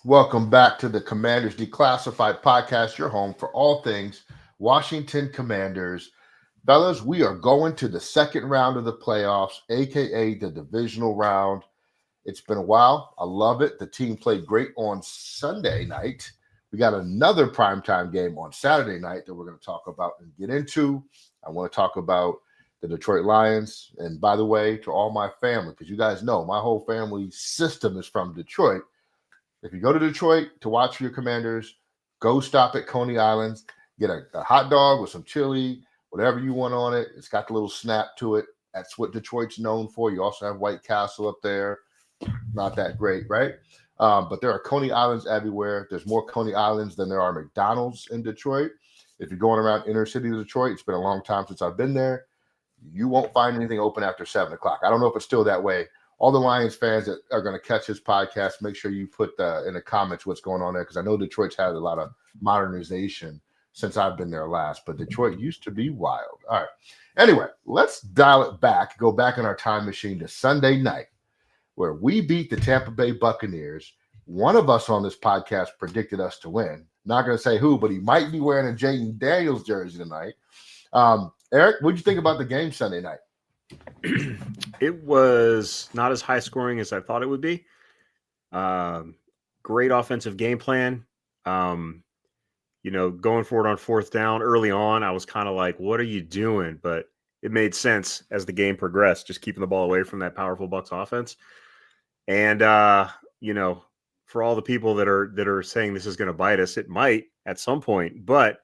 Welcome back to the Commanders Declassified podcast, your home for all things Washington Commanders. Fellas, we are going to the second round of the playoffs, aka the divisional round. It's been a while. I love it. The team played great on Sunday night. We got another primetime game on Saturday night that we're going to talk about and get into. I want to talk about the Detroit Lions. And by the way, to all my family, because you guys know my whole family system is from Detroit. If you go to Detroit to watch your Commanders, go stop at Coney Island, get a hot dog with some chili, whatever you want on it. It's got the little snap to it. That's what Detroit's known for. You also have White Castle up there. Not that great, right? But there are Coney Islands everywhere. There's more Coney Islands than there are McDonald's in Detroit. If you're going around inner city of Detroit, it's been a long time since I've been there. You won't find anything open after 7 o'clock. I don't know if it's still that way. All the Lions fans that are going to catch this podcast, make sure you put in the comments what's going on there, because I know Detroit's had a lot of modernization since I've been there last, but Detroit used to be wild. All right. Anyway, let's dial it back, go back in our time machine to Sunday night, where we beat the Tampa Bay Buccaneers. One of us on this podcast predicted us to win. Not going to say who, but he might be wearing a Jaden Daniels jersey tonight. Eric, what did you think about the game Sunday night? It was not as high scoring as I thought it would be. Great offensive game plan. Going forward on fourth down early on, I was kind of like, what are you doing? But it made sense as the game progressed, just keeping the ball away from that powerful Bucs offense. And, for all the people that are saying this is going to bite us, it might at some point. But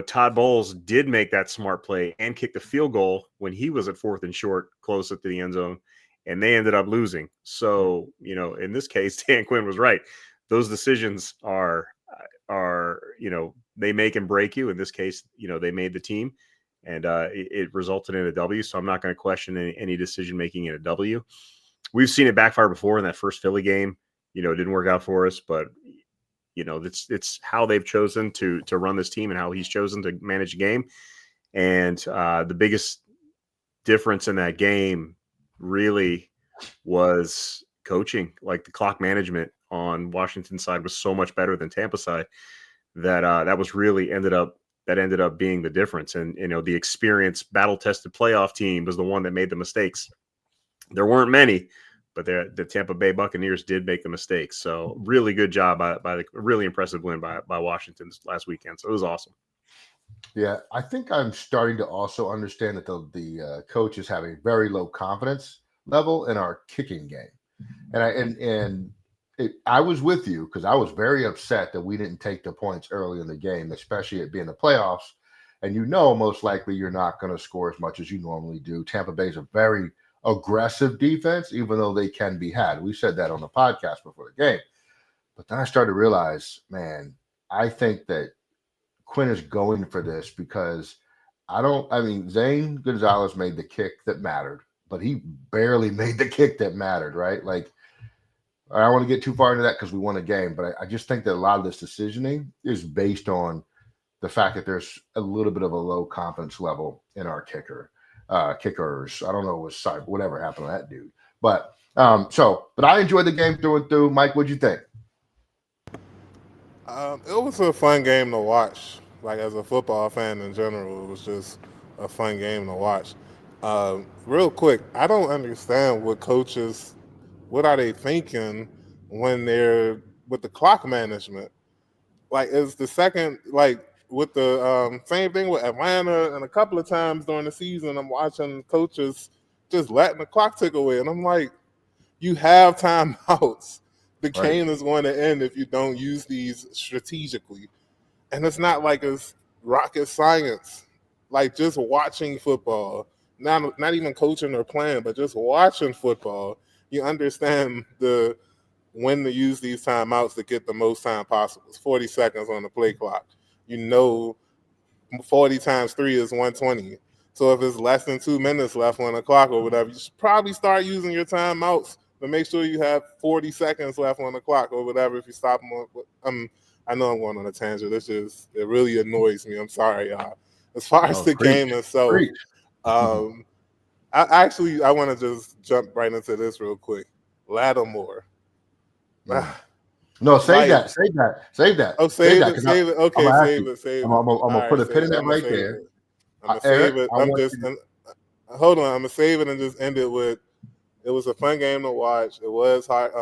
Todd Bowles did make that smart play and kick the field goal when he was at 4th and short, close up to the end zone, and they ended up losing. So, in this case, Dan Quinn was right. Those decisions are they make and break you. In this case, they made the team, and it resulted in a W. So I'm not going to question any decision making in a W. We've seen it backfire before in that first Philly game. It didn't work out for us, but it's how they've chosen to run this team and how he's chosen to manage the game. And the biggest difference in that game really was coaching. Like, the clock management on Washington's side was so much better than Tampa side that was really ended up being the difference. And, the experienced, battle-tested playoff team was the one that made the mistakes. There weren't many, but the Tampa Bay Buccaneers did make the mistakes. So really good job by the really impressive win by Washington last weekend. So it was awesome. Yeah, I think I'm starting to also understand that the coaches have a very low confidence level in our kicking game, and I was with you because I was very upset that we didn't take the points early in the game, especially it being the playoffs. And most likely you're not going to score as much as you normally do. Tampa Bay is a very aggressive defense, even though they can be had. We said that on the podcast before the game. But then I started to realize, man, I think that Quinn is going for this because Zane Gonzalez made the kick that mattered, but he barely made the kick that mattered, right? Like, I don't want to get too far into that because we won a game, but I just think that a lot of this decisioning is based on the fact that there's a little bit of a low confidence level in our kickers. I don't know whatever happened to that dude. But I enjoyed the game through and through. Mike, what'd you think? It was a fun game to watch. Like, as a football fan in general, it was just a fun game to watch. Real quick, I don't understand what are they thinking when they're with the clock management. Like, it's the second, like, with the same thing with Atlanta, and a couple of times during the season, I'm watching coaches just letting the clock tick away, and I'm like, you have timeouts. The game is going to end if you don't use these strategically, and it's not like it's rocket science. Like, just watching football, not even coaching or playing, but just watching football, you understand when to use these timeouts to get the most time possible. It's 40 seconds on the play clock. 40 times 3 is 120. So if it's less than 2 minutes left on the clock or whatever, you should probably start using your timeouts to make sure you have 40 seconds left on the clock or whatever. If you stop them, I know I'm going on a tangent. It really annoys me. I'm sorry, y'all. As far as the game itself, I want to just jump right into this real quick. Lattimore. No, save Like, that. Save that. Save that. oh, Save save that. it, Because save it. I'm Okay, gonna ask save you. it, save I'm, it. I'm, I'm All gonna put right, a pin in that I'm gonna right save there. it. I'm gonna Eric, save it. I want you. Hold on. I'm gonna save it and just end it with. It was a fun game to watch. It was heart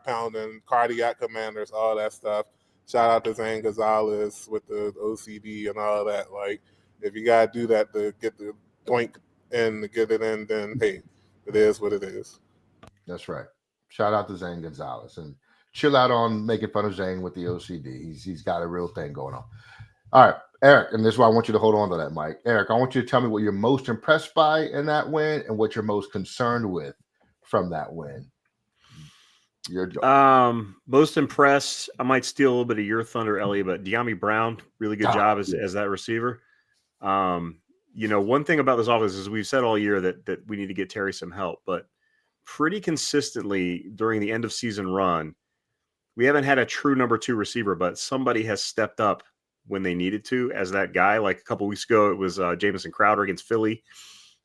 pounding, cardiac commanders, all that stuff. Shout out to Zane Gonzalez with the OCD and all that. Like, if you gotta do that to get the doink and to get it in, then hey, it is what it is. That's right. Shout out to Zane Gonzalez and chill out on making fun of Zane with the OCD. He's got a real thing going on. All right, Eric, and this is why I want you to hold on to that, Mike. Eric, I want you to tell me what you're most impressed by in that win and what you're most concerned with from that win. Your joke. Most impressed. I might steal a little bit of your thunder, Ellie, but De'Ami Brown, really good job Yeah. as that receiver. One thing about this offense is we've said all year that we need to get Terry some help, but pretty consistently during the end of season run, we haven't had a true number 2 receiver, but somebody has stepped up when they needed to as that guy. Like a couple weeks ago, it was Jamison Crowder against Philly.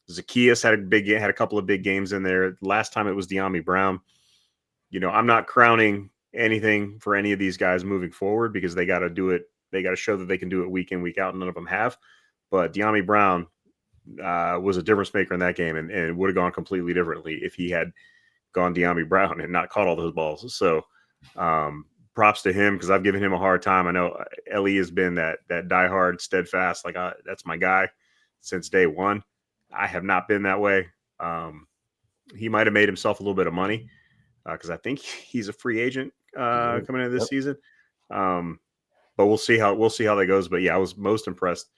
Zacchaeus had a couple of big games in there. Last time it was De'Ami Brown. I'm not crowning anything for any of these guys moving forward because they got to do it. They got to show that they can do it week in, week out. And none of them have. But De'Ami Brown was a difference maker in that game, and it would have gone completely differently if he had gone De'Ami Brown and not caught all those balls. So props to him because I've given him a hard time. I know Ellie has been that diehard, steadfast, like that's my guy since day one. I have not been that way. He might have made himself a little bit of money because I think he's a free agent coming into this season. But we'll see how that goes. But yeah, I was most impressed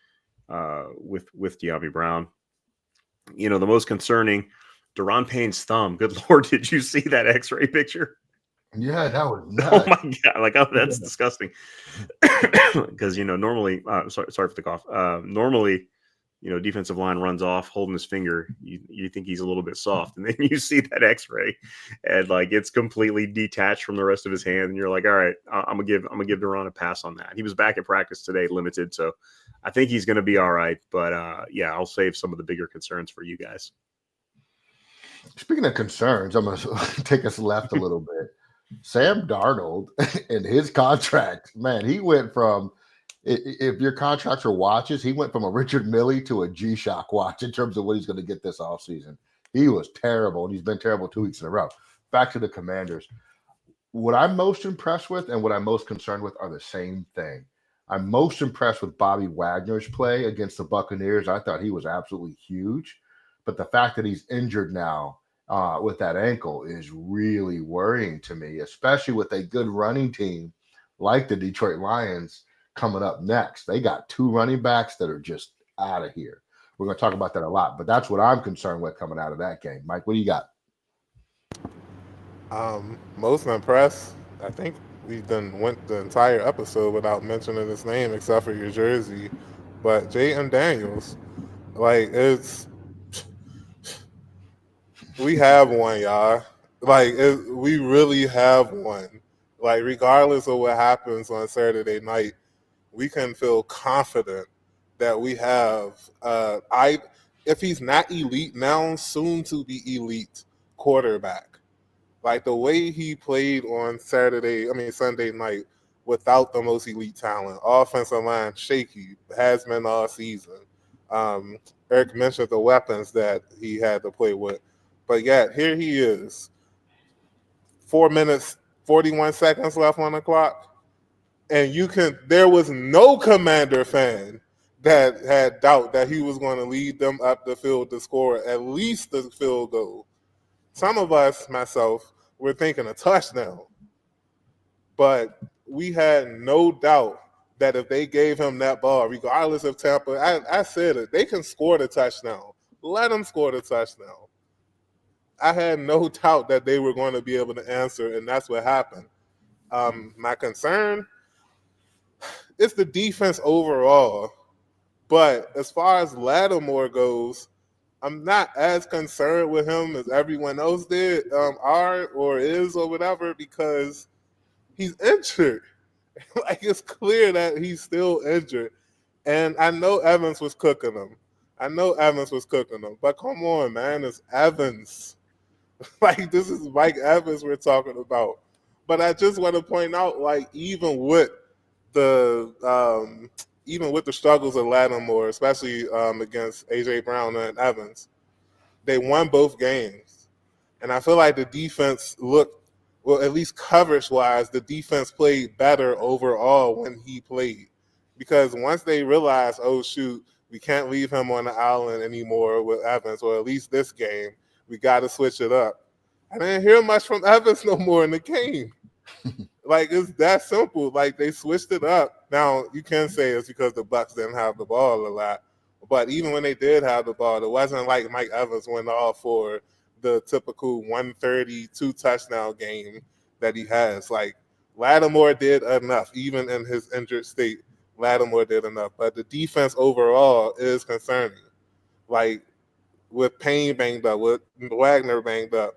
with De'Ami Brown. The most concerning, Daron Payne's thumb. Good Lord, did you see that X-ray picture? Yeah, that was Oh nuts. my God! Like, that's disgusting. Because normally, sorry for the cough. Normally, defensive line runs off holding his finger. You think he's a little bit soft, and then you see that X-ray, and like it's completely detached from the rest of his hand, and you're like, all right, I'm gonna give Daron a pass on that. He was back at practice today, limited, so I think he's gonna be all right. But yeah, I'll save some of the bigger concerns for you guys. Speaking of concerns, I'm going to take us left a little bit. Sam Darnold and his contract, man, he went from, if your contracts are watches, he went from a Richard Milley to a G-Shock watch in terms of what he's going to get this offseason. He was terrible, and he's been terrible 2 weeks in a row. Back to the Commanders. What I'm most impressed with and what I'm most concerned with are the same thing. I'm most impressed with Bobby Wagner's play against the Buccaneers. I thought he was absolutely huge. But the fact that he's injured now with that ankle is really worrying to me, especially with a good running team like the Detroit Lions coming up next. They got 2 running backs that are just out of here. We're going to talk about that a lot, but that's what I'm concerned with coming out of that game. Mike, what do you got? Most impressed. I think we done went the entire episode without mentioning his name except for your jersey. But J.M. Daniels, like we have one, y'all. Like we really have one. Like regardless of what happens on Saturday night, we can feel confident that we have if he's not elite now, soon to be elite quarterback. Like the way he played on Sunday night without the most elite talent. Offensive line shaky, has been all season. Eric mentioned the weapons that he had to play with. But yet, here he is. 4 minutes, 41 seconds left on the clock. And there was no Commander fan that had doubt that he was going to lead them up the field to score at least the field goal. Some of us, myself, were thinking a touchdown. But we had no doubt that if they gave him that ball, regardless of Tampa, I said it, they can score the touchdown. Let them score the touchdown. I had no doubt that they were going to be able to answer, and that's what happened. My concern is the defense overall. But as far as Lattimore goes, I'm not as concerned with him as everyone else are or is or whatever because he's injured. Like it's clear that he's still injured. And I know Evans was cooking him. But come on, man, it's Evans. Like this is Mike Evans we're talking about. But I just want to point out, like, the even with the struggles of Lattimore, especially against AJ Brown and Evans, they won both games. And I feel like the defense looked, well, at least coverage wise, the defense played better overall when he played. Because once they realized, oh, shoot, we can't leave him on the island anymore with Evans, or at least this game, we got to switch it up. I didn't hear much from Evans no more in the game. Like, it's that simple. Like, they switched it up. Now you can say it's because the Bucks didn't have the ball a lot, but even when they did have the ball, it wasn't like Mike Evans went off for the typical 132 touchdown game that he has. Like, Lattimore did enough, even in his injured state. Lattimore did enough, but the defense overall is concerning. Like, with Payne banged up, with Wagner banged up,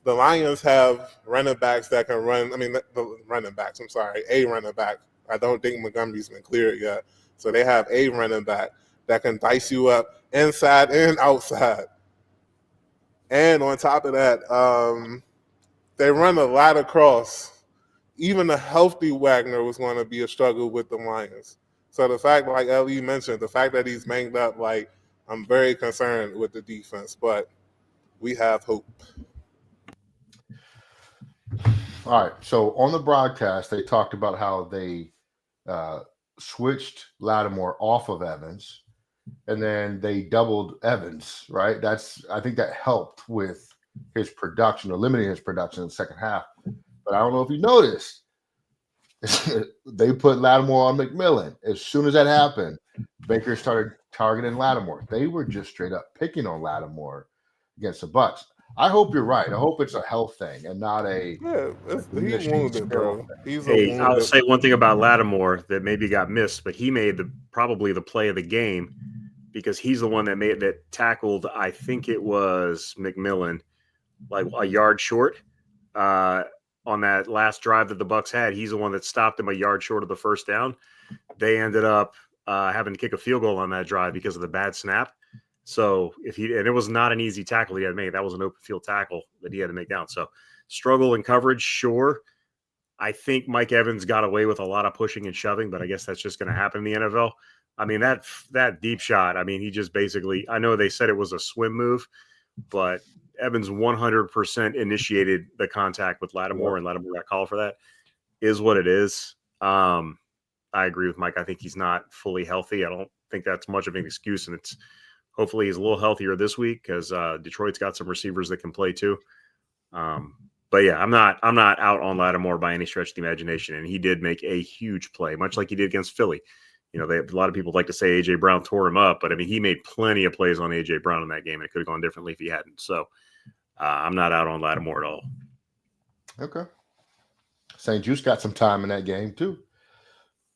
the Lions have running backs that can run. I mean, the running backs. I'm sorry, a running back. I don't think Montgomery's been cleared yet. So they have a running back that can dice you up inside and outside. And on top of that, they run a lot of cross. Even a healthy Wagner was going to be a struggle with the Lions. So the fact, like Ellie mentioned, the fact that he's banged up, like, I'm very concerned with the defense, but we have hope. All right. So on the broadcast, they talked about how they switched Lattimore off of Evans, and then they doubled Evans. Right. I think that helped with his production or limiting his production in the second half. But I don't know if you noticed, they put Lattimore on McMillan. As soon as that happened, Baker started targeting Lattimore. They were just straight up picking on Lattimore against the Bucks. I hope you're right. I hope it's a health thing and not a He diminishing wounded, skill bro. thing. He's a Hey, I'll wounded. say one thing about Lattimore that maybe got missed, but he made probably the play of the game because he's the one that tackled, I think it was McMillan, like a yard short on that last drive that the Bucks had. He's the one that stopped him a yard short of the first down. They ended up having to kick a field goal on that drive because of the bad snap. So and it was not an easy tackle he had to make. That was an open field tackle that he had to make down. So struggle in coverage, sure. I think Mike Evans got away with a lot of pushing and shoving, but I guess that's just going to happen in the NFL. I mean, that deep shot, I mean, he just basically, I know they said it was a swim move, but Evans 100% initiated the contact with Lattimore, and Lattimore got called for that. Is what it is. I agree with Mike. I think he's not fully healthy. I don't think that's much of an excuse, and hopefully he's a little healthier this week because Detroit's got some receivers that can play too. But yeah, I'm not out on Lattimore by any stretch of the imagination, and he did make a huge play, much like he did against Philly. You know, a lot of people like to say AJ Brown tore him up, but I mean, he made plenty of plays on AJ Brown in that game, and it could have gone differently if he hadn't. So I'm not out on Lattimore at all. Okay. St. Juice got some time in that game too.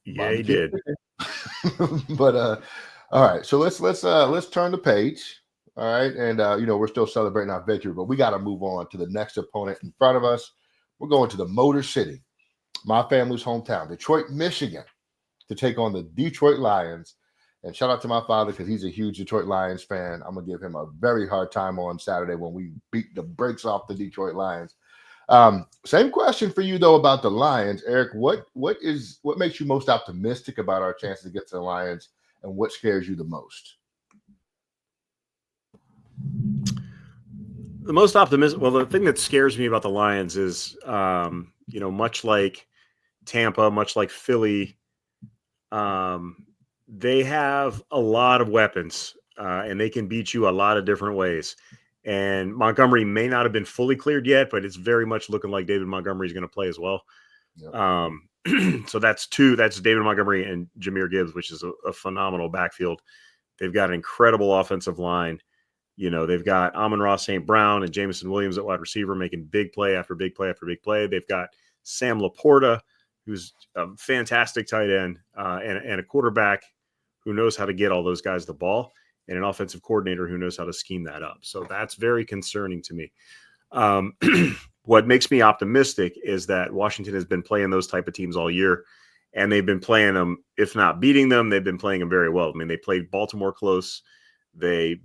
Yeah, he did. But all right, so let's turn the page. All right, and we're still celebrating our victory, but we got to move on to the next opponent in front of us. We're going to the Motor City, my family's hometown, Detroit, Michigan, to take on the Detroit Lions. And shout out to my father because he's a huge Detroit Lions fan. I'm gonna give him a very hard time on Saturday when we beat the brakes off the Detroit Lions. Same question for you though about the Lions, Eric. What makes you most optimistic about our chances to get to the Lions, and what scares you the most? The most optimistic. Well, the thing that scares me about the Lions is, much like Tampa, much like Philly, they have a lot of weapons, and they can beat you a lot of different ways. And Montgomery may not have been fully cleared yet, but it's very much looking like David Montgomery is going to play as well. Yep. So that's two. That's David Montgomery and Jahmyr Gibbs, which is a phenomenal backfield. They've got an incredible offensive line. You know, they've got Amon-Ra St. Brown and Jameson Williams at wide receiver making big play after big play after big play. They've got Sam Laporta, who's a fantastic tight end, and a quarterback who knows how to get all those guys the ball, and an offensive coordinator who knows how to scheme that up. So that's very concerning to me. What makes me optimistic is that Washington has been playing those type of teams all year, and they've been playing them, if not beating them, they've been playing them very well. I mean, they played Baltimore close. They,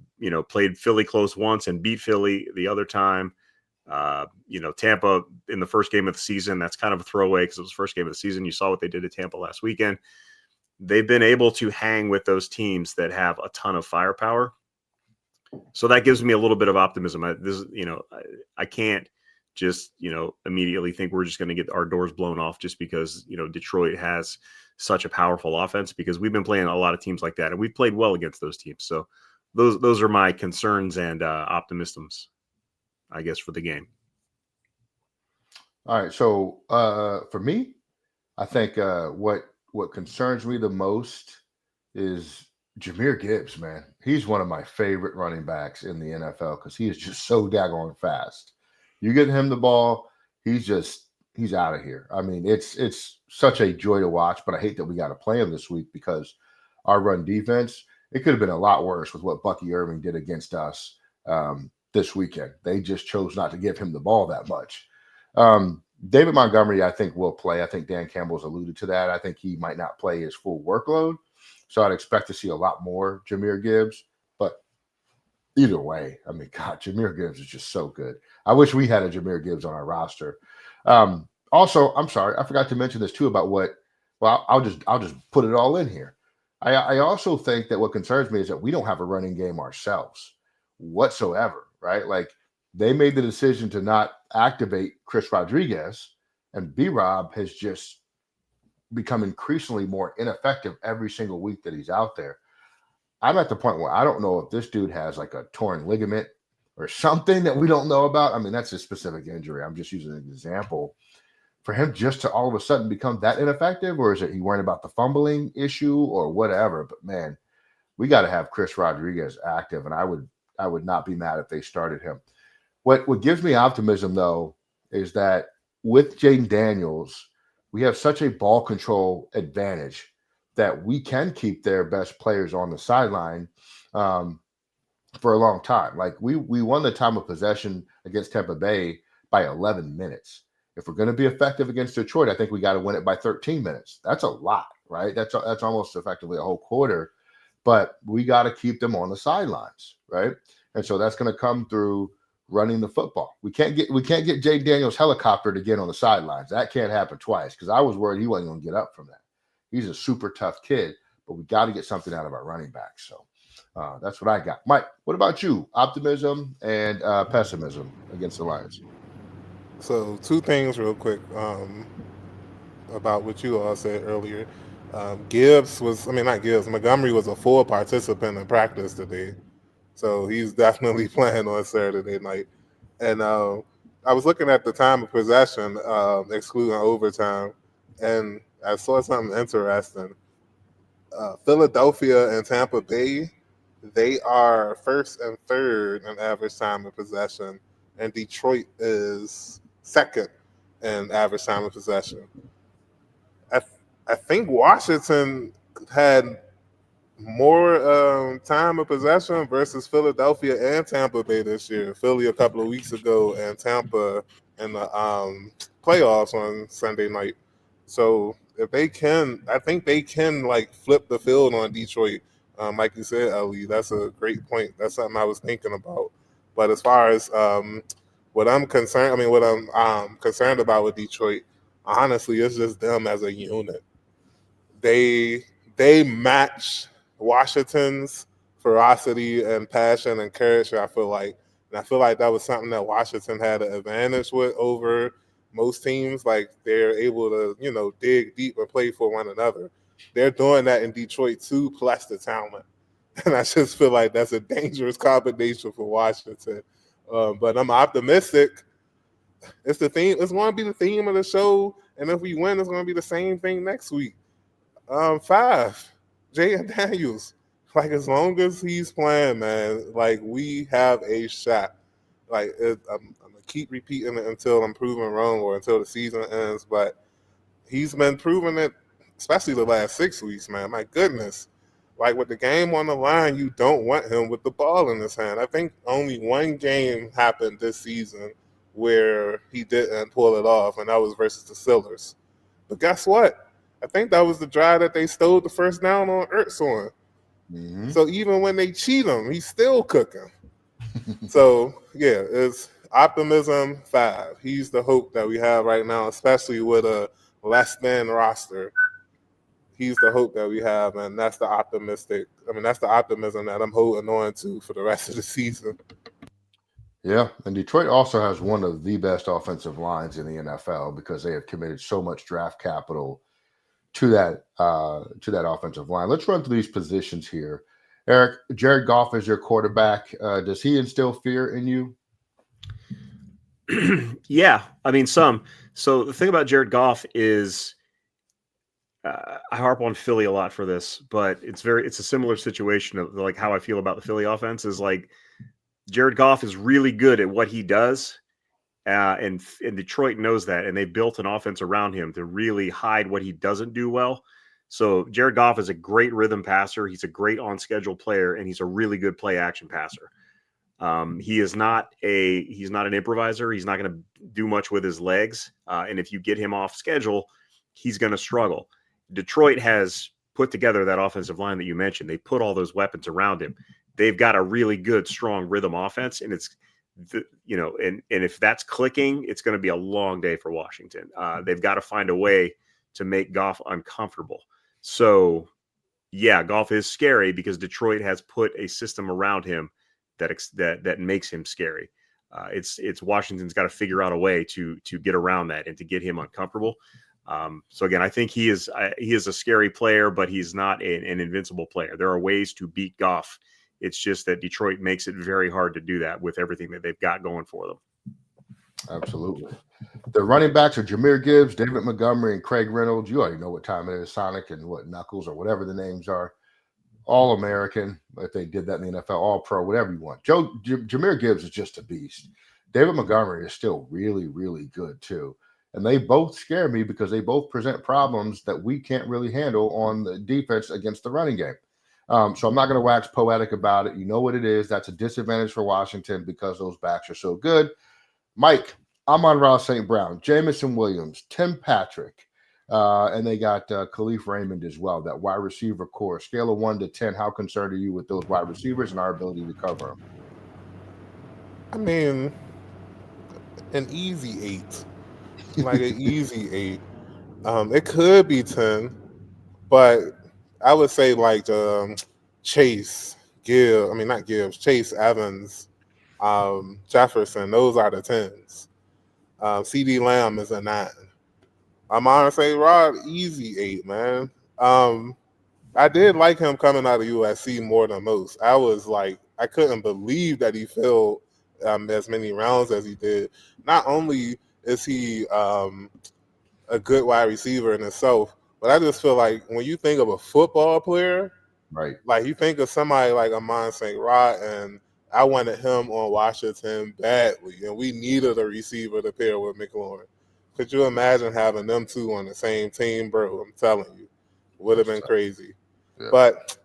played Philly close once and beat Philly the other time. Tampa in the first game of the season, that's kind of a throwaway because it was the first game of the season. You saw what they did to Tampa last weekend. They've been able to hang with those teams that have a ton of firepower. So that gives me a little bit of optimism. I can't just, immediately think we're just going to get our doors blown off just because, Detroit has such a powerful offense, because we've been playing a lot of teams like that and we've played well against those teams. So those are my concerns and optimisms, I guess, for the game. All right. So for me, I think what concerns me the most is Jameer Gibbs, man. He's one of my favorite running backs in the NFL because he is just so daggone fast. You get him the ball, he's out of here. I mean, it's such a joy to watch, but I hate that we got to play him this week because our run defense, it could have been a lot worse with what Bucky Irving did against us this weekend. They just chose not to give him the ball that much. David Montgomery, I think, will play. I think Dan Campbell's alluded to that. I think he might not play his full workload. So I'd expect to see a lot more Jameer Gibbs. But either way, I mean, God, Jameer Gibbs is just so good. I wish we had a Jameer Gibbs on our roster. Also, I'm sorry, I forgot to mention this too about I'll just put it all in here. I also think that what concerns me is that we don't have a running game ourselves whatsoever, right? Like, they made the decision to not activate Chris Rodriguez, and B-Rob has just become increasingly more ineffective every single week that he's out there. I'm at the point where I don't know if this dude has like a torn ligament or something that we don't know about. I mean, that's a specific injury. I'm just using an example. For him just to all of a sudden become that ineffective, or is it he worried about the fumbling issue or whatever? But man, we got to have Chris Rodriguez active, and I would not be mad if they started him. What gives me optimism, though, is that with Jaden Daniels, we have such a ball control advantage that we can keep their best players on the sideline for a long time. Like, we won the time of possession against Tampa Bay by 11 minutes. If we're going to be effective against Detroit, I think we got to win it by 13 minutes. That's a lot, right? That's almost effectively a whole quarter. But we got to keep them on the sidelines, right? And so that's going to come through running the football. We can't get Jay Daniels helicoptered again on the sidelines. That can't happen twice, because I was worried he wasn't going to get up from that. He's a super tough kid, but we got to get something out of our running back. So that's what I got. Mike, what about you? Optimism and pessimism against the Lions. So two things real quick about what you all said earlier. Montgomery was a full participant in practice today. So he's definitely playing on Saturday night. And I was looking at the time of possession, excluding overtime, and I saw something interesting. Philadelphia and Tampa Bay, they are first and third in average time of possession, and Detroit is second in average time of possession. I, I think Washington had more time of possession versus Philadelphia and Tampa Bay this year. Philly a couple of weeks ago, and Tampa in the playoffs on Sunday night. So if they can, I think they can like flip the field on Detroit. Like you said, Ali, that's a great point. That's something I was thinking about. But as far as what I'm concerned, what I'm concerned about with Detroit, honestly, it's just them as a unit. They match Washington's ferocity and passion and courage. I feel like that was something that Washington had an advantage with over most teams. Like, they're able to dig deep and play for one another. They're doing that in Detroit too, plus the talent. And I just feel like that's a dangerous combination for Washington. But I'm optimistic. It's the theme. It's going to be the theme of the show, and if we win, it's going to be the same thing next week. 5, Jaden Daniels. Like, as long as he's playing, man, like, we have a shot. Like, I'm gonna keep repeating it until I'm proven wrong or until the season ends. But he's been proving it, especially the last 6 weeks, man. My goodness. Like, with the game on the line, you don't want him with the ball in his hand. I think only one game happened this season where he didn't pull it off, and that was versus the Steelers. But guess what? I think that was the drive that they stole the first down on Ertz on. Mm-hmm. So even when they cheat him, he's still cooking. So yeah, Optimism 5. He's the hope that we have right now, especially with a less than roster. He's the hope that we have, and that's the that's the optimism that I'm holding on to for the rest of the season. Yeah, and Detroit also has one of the best offensive lines in the NFL because they have committed so much draft capital to that offensive line. Let's run through these positions here. Eric, Jared Goff is your quarterback. Does he instill fear in you? Yeah, I mean some. So the thing about Jared Goff is I harp on Philly a lot for this, but it's a similar situation of like how I feel about the Philly offense is like Jared Goff is really good at what he does. And Detroit knows that, and they built an offense around him to really hide what he doesn't do well. So Jared Goff is a great rhythm passer. He's a great on-schedule player, and he's a really good play-action passer. He's not an improviser. He's not going to do much with his legs, and if you get him off schedule, he's going to struggle. Detroit has put together that offensive line that you mentioned. They put all those weapons around him. They've got a really good, strong rhythm offense, and it's and if that's clicking, it's going to be a long day for Washington. They've got to find a way to make Goff uncomfortable. So, yeah, Goff is scary because Detroit has put a system around him that makes him scary. It's Washington's got to figure out a way to get around that and to get him uncomfortable. So again, I think he is a scary player, but he's not an invincible player. There are ways to beat Goff. It's just that Detroit makes it very hard to do that with everything that they've got going for them. Absolutely. The running backs are Jahmyr Gibbs, David Montgomery, and Craig Reynolds. You already know what time it is, Sonic and what Knuckles or whatever the names are. All American, if they did that in the NFL, all pro, whatever you want. Jahmyr Gibbs is just a beast. David Montgomery is still really, really good too. And they both scare me because they both present problems that we can't really handle on the defense against the running game. So I'm not going to wax poetic about it. You know what it is. That's a disadvantage for Washington because those backs are so good. Mike, Amon-Ra St. Brown, Jamison Williams, Tim Patrick, and they got Khalif Raymond as well, that wide receiver core. Scale of 1 to 10, how concerned are you with those wide receivers and our ability to cover them? I mean, an easy 8. Like an easy 8. It could be 10, but I would say like Chase, not Gibbs, Chase Evans, Jefferson, those are the 10s. CD Lamb is a 9. I'm honestly Rod, easy 8, man. I did like him coming out of USC more than most. I couldn't believe that he filled as many rounds as he did. Not only is he a good wide receiver in itself, but I just feel like when you think of a football player, right? Like you think of somebody like Amon St. Rod, and I wanted him on Washington badly, and we needed a receiver to pair with McLaurin. Could you imagine having them two on the same team, bro? I'm telling you, would have been crazy. Yeah. But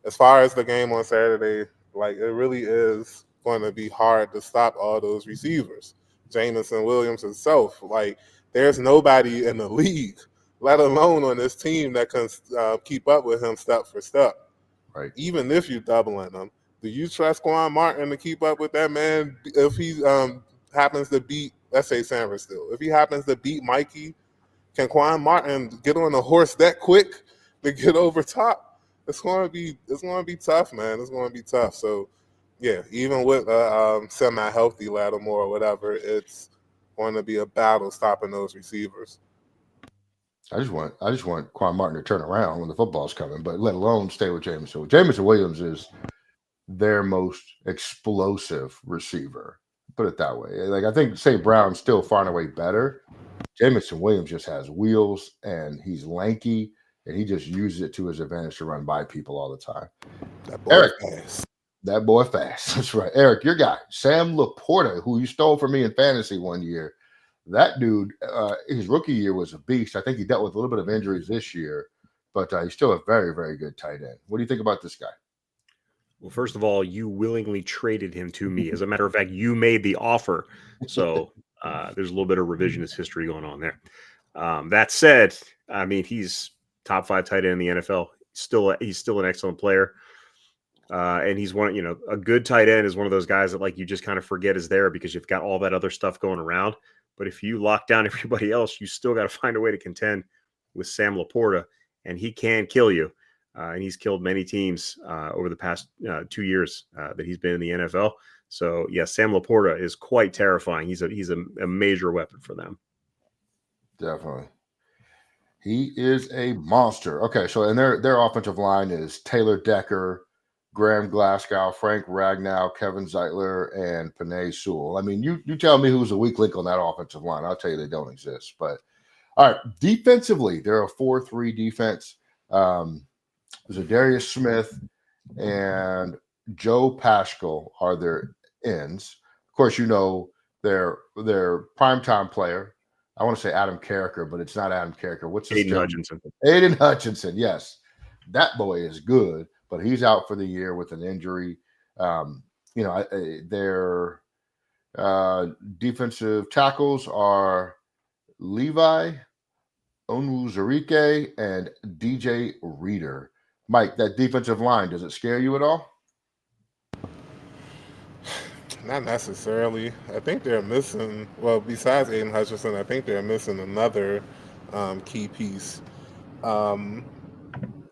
as far as the game on Saturday, like it really is going to be hard to stop all those receivers. Jamison Williams himself, like there's nobody in the league, let alone on this team that can keep up with him step for step. Right. Even if you're doubling him, do you trust Quan Martin to keep up with that man? If he happens to beat, let's say Sanford still, if he happens to beat Mikey, can Quan Martin get on a horse that quick to get over top? It's going to be tough, man. It's going to be tough. So, yeah, even with semi-healthy Lattimore or whatever, it's going to be a battle stopping those receivers. I just want Quan Martin to turn around when the football's coming, but let alone stay with Jamison. Jamison Williams is their most explosive receiver. Put it that way. Like I think St. Brown's still far and away better. Jamison Williams just has wheels and he's lanky and he just uses it to his advantage to run by people all the time. That boy Eric, fast. That boy fast. That's right. Eric, your guy, Sam Laporta, who you stole from me in fantasy one year. That dude, his rookie year was a beast. I think he dealt with a little bit of injuries this year, but he's still a very, very good tight end. What do you think about this guy? Well, first of all, you willingly traded him to me. As a matter of fact, you made the offer. So there's a little bit of revisionist history going on there. That said, I mean, he's top 5 tight end in the NFL. He's still an excellent player. And he's a good tight end is one of those guys that like you just kind of forget is there because you've got all that other stuff going around. But if you lock down everybody else, you still got to find a way to contend with Sam Laporta, and he can kill you. And he's killed many teams over the past 2 years that he's been in the NFL. So yeah, Sam Laporta is quite terrifying. He's a major weapon for them. Definitely. He is a monster. Okay, so and their offensive line is Taylor Decker, Graham Glasgow, Frank Ragnow, Kevin Zeitler, and Panay Sewell. I mean, you tell me who's a weak link on that offensive line. I'll tell you they don't exist. But all right, defensively, they're a 4-3 defense. There's a Darius Smith and Joe Paschal are their ends. Of course, their primetime player. I want to say Adam Carricker, but it's not Adam Carricker. What's his Aiden name? Hutchinson. Aiden Hutchinson. Yes, that boy is good, but he's out for the year with an injury. Their defensive tackles are Levi Onwuzurike and DJ Reader. Mike, that defensive line, does it scare you at all? Not necessarily. I think they're missing. Well, besides Aiden Hutchinson, I think they're missing another key piece. Um,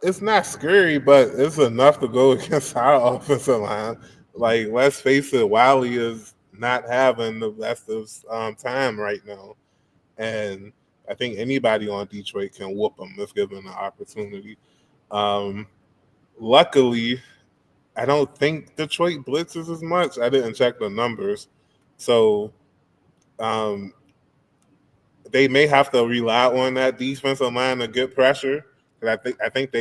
it's not scary, but it's enough to go against our offensive line. Like, let's face it, Wiley is not having the best of time right now, and I think anybody on Detroit can whoop them if given the opportunity. Um, Luckily, I don't think Detroit blitzes as much. I didn't check the numbers, so um, they may have to rely on that defensive line to get pressure. I think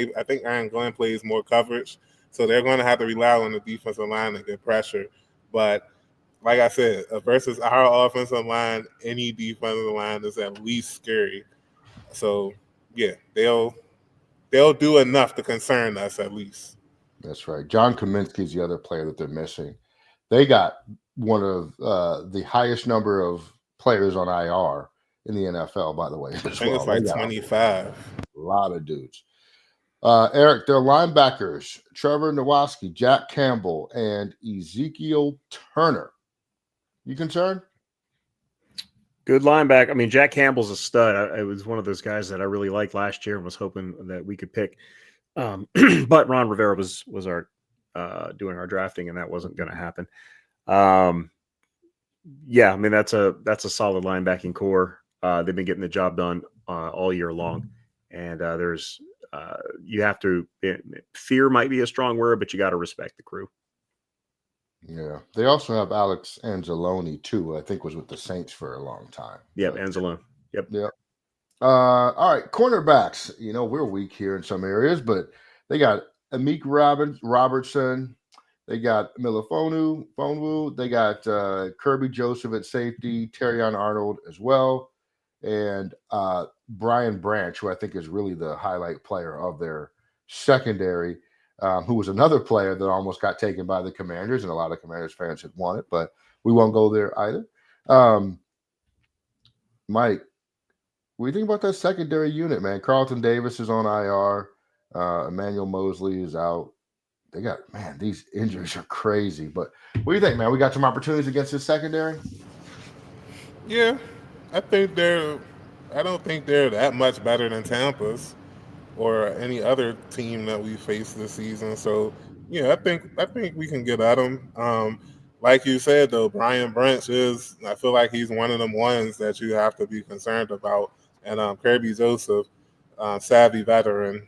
Aaron Glenn plays more coverage, so they're going to have to rely on the defensive line to get pressure. But like I said, versus our offensive line, any defensive line is at least scary. So yeah, they'll do enough to concern us at least. That's right. John Kaminsky is the other player that they're missing. They got one of the highest number of players on IR in the NFL, by the way, as I think it's well. like 25. A lot of dudes. Eric, their linebackers, Trevor Nowaski, Jack Campbell, and Ezekiel Turner. You concerned? Good linebacker. I mean, Jack Campbell's a stud. I was one of those guys that I really liked last year and was hoping that we could pick. But Ron Rivera was our doing our drafting, and that wasn't going to happen. Yeah, I mean that's a solid linebacking core. They've been getting the job done all year long, and there's you have to fear might be a strong word, but you got to respect the crew. Yeah. They also have Alex Anzalone too. I think was with the Saints for a long time. Yep, Anzalone. Yep. Yep. All right, cornerbacks. We're weak here in some areas, but they got Amik Robertson. They got Fonwu. They got Kirby Joseph at safety, Terrion Arnold as well, and Brian Branch, who I think is really the highlight player of their secondary, who was another player that almost got taken by the Commanders, and a lot of Commanders fans had wanted, but we won't go there either. Mike, what do you think about that secondary unit, man? Carlton Davis is on IR. Emmanuel Mosley is out. They got, man, these injuries are crazy. But what do you think, man? We got some opportunities against this secondary? Yeah, I don't think they're that much better than Tampa's or any other team that we faced this season. So yeah, I think we can get at them. Like you said though, Brian Branch I feel like he's one of them ones that you have to be concerned about. And Kirby Joseph, savvy veteran,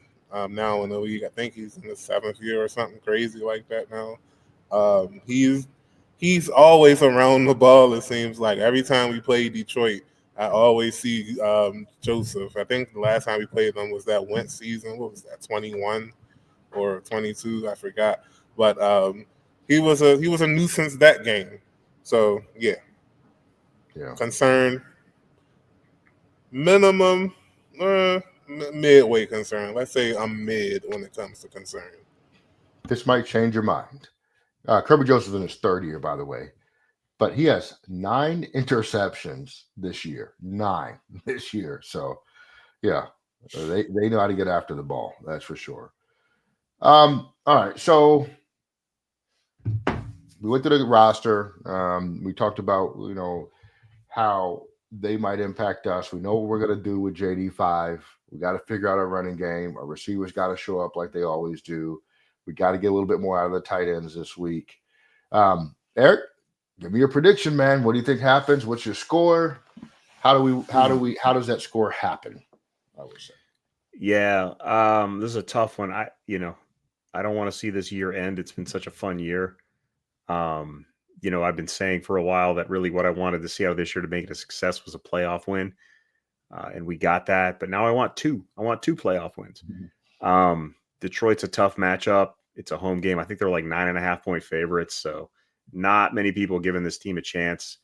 now in the league. I think he's in his 7th year or something crazy like that now. He's always around the ball. It seems like every time we play Detroit, I always see Joseph. I think the last time we played them was that Wentz season. What was that, 21 or 22? I forgot. But he was a nuisance that game. So yeah. Concern minimum midway concern. Let's say I'm mid when it comes to concern. This might change your mind. Kirby Joseph is in his 3rd year, by the way, but he has 9 interceptions this year. 9 this year. So, yeah, they know how to get after the ball. That's for sure. All right. So we went through the roster. We talked about how they might impact us. We know what we're gonna do with JD5. We got to figure out our running game. Our receivers got to show up like they always do. We got to get a little bit more out of the tight ends this week. Eric, give me your prediction, man. What do you think happens? What's your score? How does that score happen? I would say. Yeah, this is a tough one. I don't want to see this year end. It's been such a fun year. I've been saying for a while that really what I wanted to see out of this year to make it a success was a playoff win, and we got that. But now I want two. I want two playoff wins. Detroit's a tough matchup. It's a home game. I think they're like 9.5-point favorites, so not many people giving this team a chance.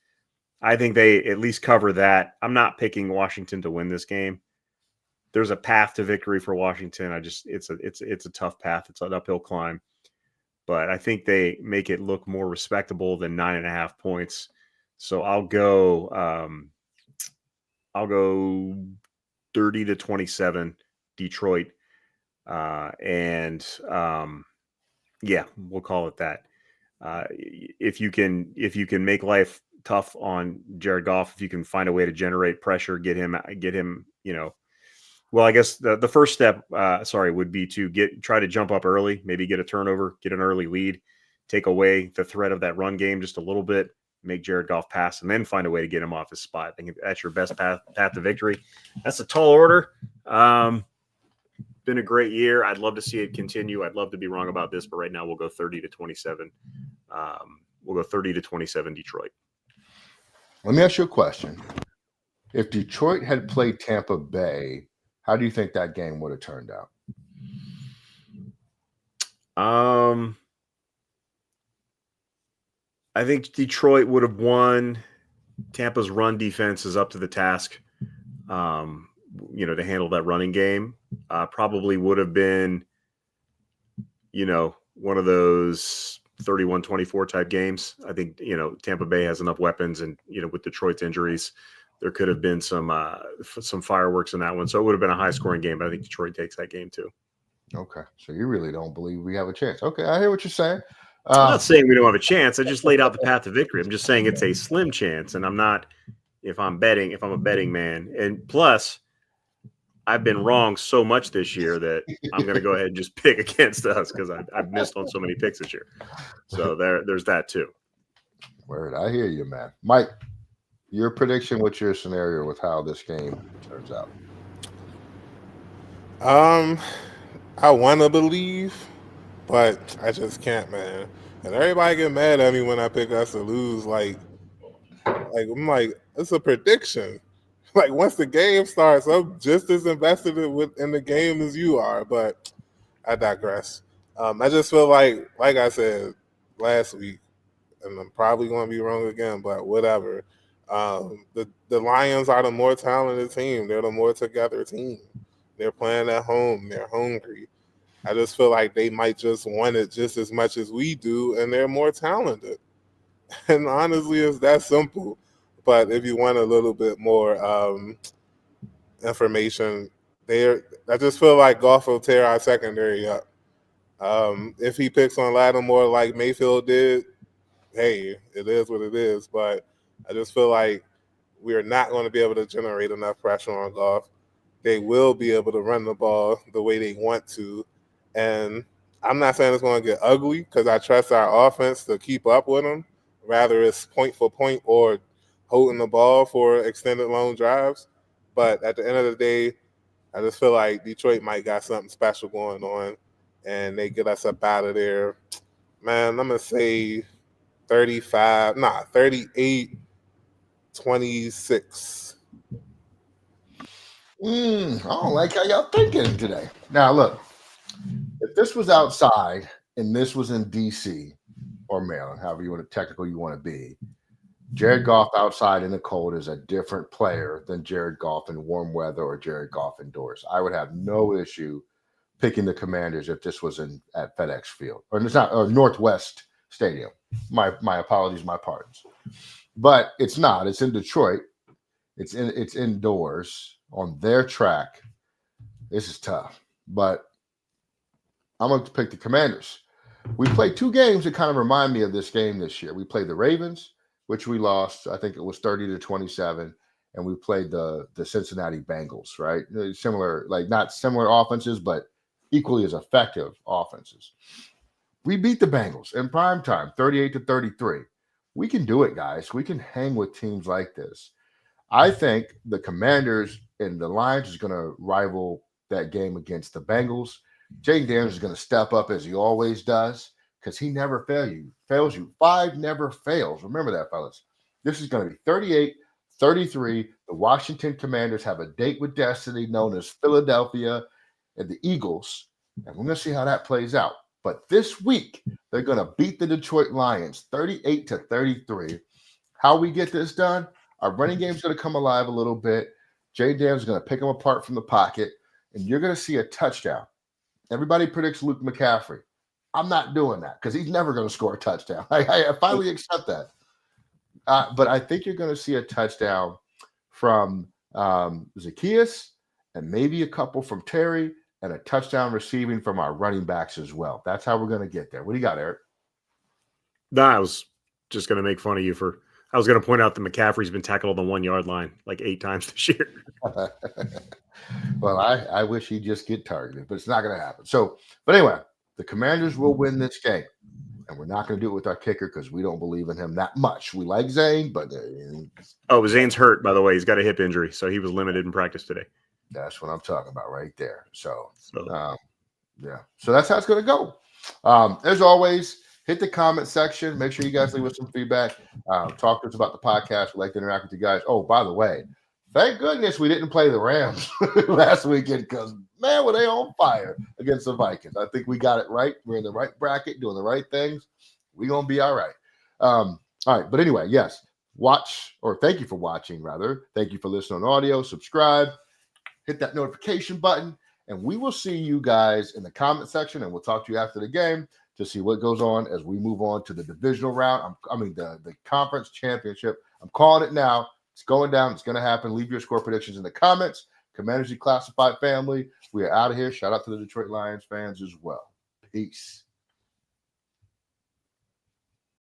I think they at least cover that. I'm not picking Washington to win this game. There's a path to victory for Washington. It's a tough path. It's an uphill climb, but I think they make it look more respectable than 9.5 points. So I'll go 30-27 Detroit. Yeah, we'll call it that. If you can make life tough on Jared Goff, if you can find a way to generate pressure, get him, well, I guess the first step, would be to try to jump up early, maybe get a turnover, get an early lead, take away the threat of that run game just a little bit, make Jared Goff pass, and then find a way to get him off his spot. I think that's your best path to victory. That's a tall order. Been a great year. I'd love to see it continue. I'd love to be wrong about this, but right now we'll go 30-27. We'll go 30-27 Detroit. Let me ask you a question. If Detroit had played Tampa Bay, how do you think that game would have turned out? I think Detroit would have won. Tampa's run defense is up to the task, to handle that running game. Probably would have been, one of those 31-24 type games. I think, Tampa Bay has enough weapons, and, with Detroit's injuries, there could have been some fireworks in that one. So it would have been a high scoring game, but I think Detroit takes that game too. Okay. So you really don't believe we have a chance. Okay. I hear what you're saying. I'm not saying we don't have a chance. I just laid out the path to victory. I'm just saying it's a slim chance. And I'm not, if I'm a betting man, and plus I've been wrong so much this year that I'm going to go ahead and just pick against us because I've missed on so many picks this year. So there's that too. Word. I hear you, man. Mike, your prediction, what's your scenario with how this game turns out? I want to believe, but I just can't, man. And everybody get mad at me when I pick us to lose. Like I'm like, it's a prediction. Like once the game starts, I'm just as invested in the game as you are. But I digress. I just feel like I said last week, and I'm probably going to be wrong again, but whatever. The Lions are the more talented team. They're the more together team. They're playing at home. They're hungry. I just feel like they might just want it just as much as we do, and they're more talented. And honestly, it's that simple. But if you want a little bit more information, I just feel like Goff will tear our secondary up. If he picks on Lattimore like Mayfield did, hey, it is what it is. But I just feel like we're not going to be able to generate enough pressure on Goff. They will be able to run the ball the way they want to. And I'm not saying it's going to get ugly because I trust our offense to keep up with them. Rather it's point for point or holding the ball for extended long drives. But at the end of the day, I just feel like Detroit might got something special going on, and they get us up out of there. Man, I'm going to say 38-26. I don't like how y'all thinking today. Now, look, if this was outside and this was in DC or Maryland, however you want to be, Jared Goff outside in the cold is a different player than Jared Goff in warm weather or Jared Goff indoors. I would have no issue picking the Commanders if this was at FedEx Field or it's not or Northwest Stadium. My apologies, my pardons. But it's not. It's in Detroit. It's indoors on their track. This is tough, but I'm going to pick the Commanders. We played 2 games that kind of remind me of this game this year. We played the Ravens, which we lost. I think it was 30-27, and we played the Cincinnati Bengals. Right, similar, like not similar offenses, but equally as effective offenses. We beat the Bengals in prime time, 38-33. We can do it, guys. We can hang with teams like this. I think the Commanders and the Lions is going to rival that game against the Bengals. Jaden Daniels is going to step up as he always does because he never fails you. 5 never fails. Remember that, fellas. This is going to be 38-33. The Washington Commanders have a date with destiny known as Philadelphia and the Eagles, and we're going to see how that plays out. But this week, they're going to beat the Detroit Lions 38-33. How we get this done? Our running game is going to come alive a little bit. Jay Daniels is going to pick them apart from the pocket, and you're going to see a touchdown. Everybody predicts Luke McCaffrey. I'm not doing that because he's never going to score a touchdown. I finally accept that. But I think you're going to see a touchdown from Zacchaeus and maybe a couple from Terry and a touchdown receiving from our running backs as well. That's how we're going to get there. What do you got, Eric? No, I was just going to make fun of you for. I was going to point out that McCaffrey's been tackled on the 1-yard line like 8 times this year. Well, I wish he'd just get targeted, but it's not going to happen. So, but anyway, the Commanders will win this game, and we're not going to do it with our kicker because we don't believe in him that much. We like Zane, but Zane's hurt, by the way. He's got a hip injury, so he was limited in practice today. That's what I'm talking about right there. So yeah. So that's how it's going to go. As always, hit the comment section. Make sure you guys leave us some feedback. Talk to us about the podcast. We'd like to interact with you guys. Oh, by the way, thank goodness we didn't play the Rams last weekend because, man, were they on fire against the Vikings. I think we got it right. We're in the right bracket, doing the right things. We're going to be all right. All right. But anyway, yes, thank you for watching, rather. Thank you for listening on audio. Subscribe. Hit that notification button. And we will see you guys in the comment section, and we'll talk to you after the game to see what goes on as we move on to the divisional round. The conference championship. I'm calling it now. It's going down. It's going to happen. Leave your score predictions in the comments. Commanders Declassified family. We are out of here. Shout out to the Detroit Lions fans as well. Peace.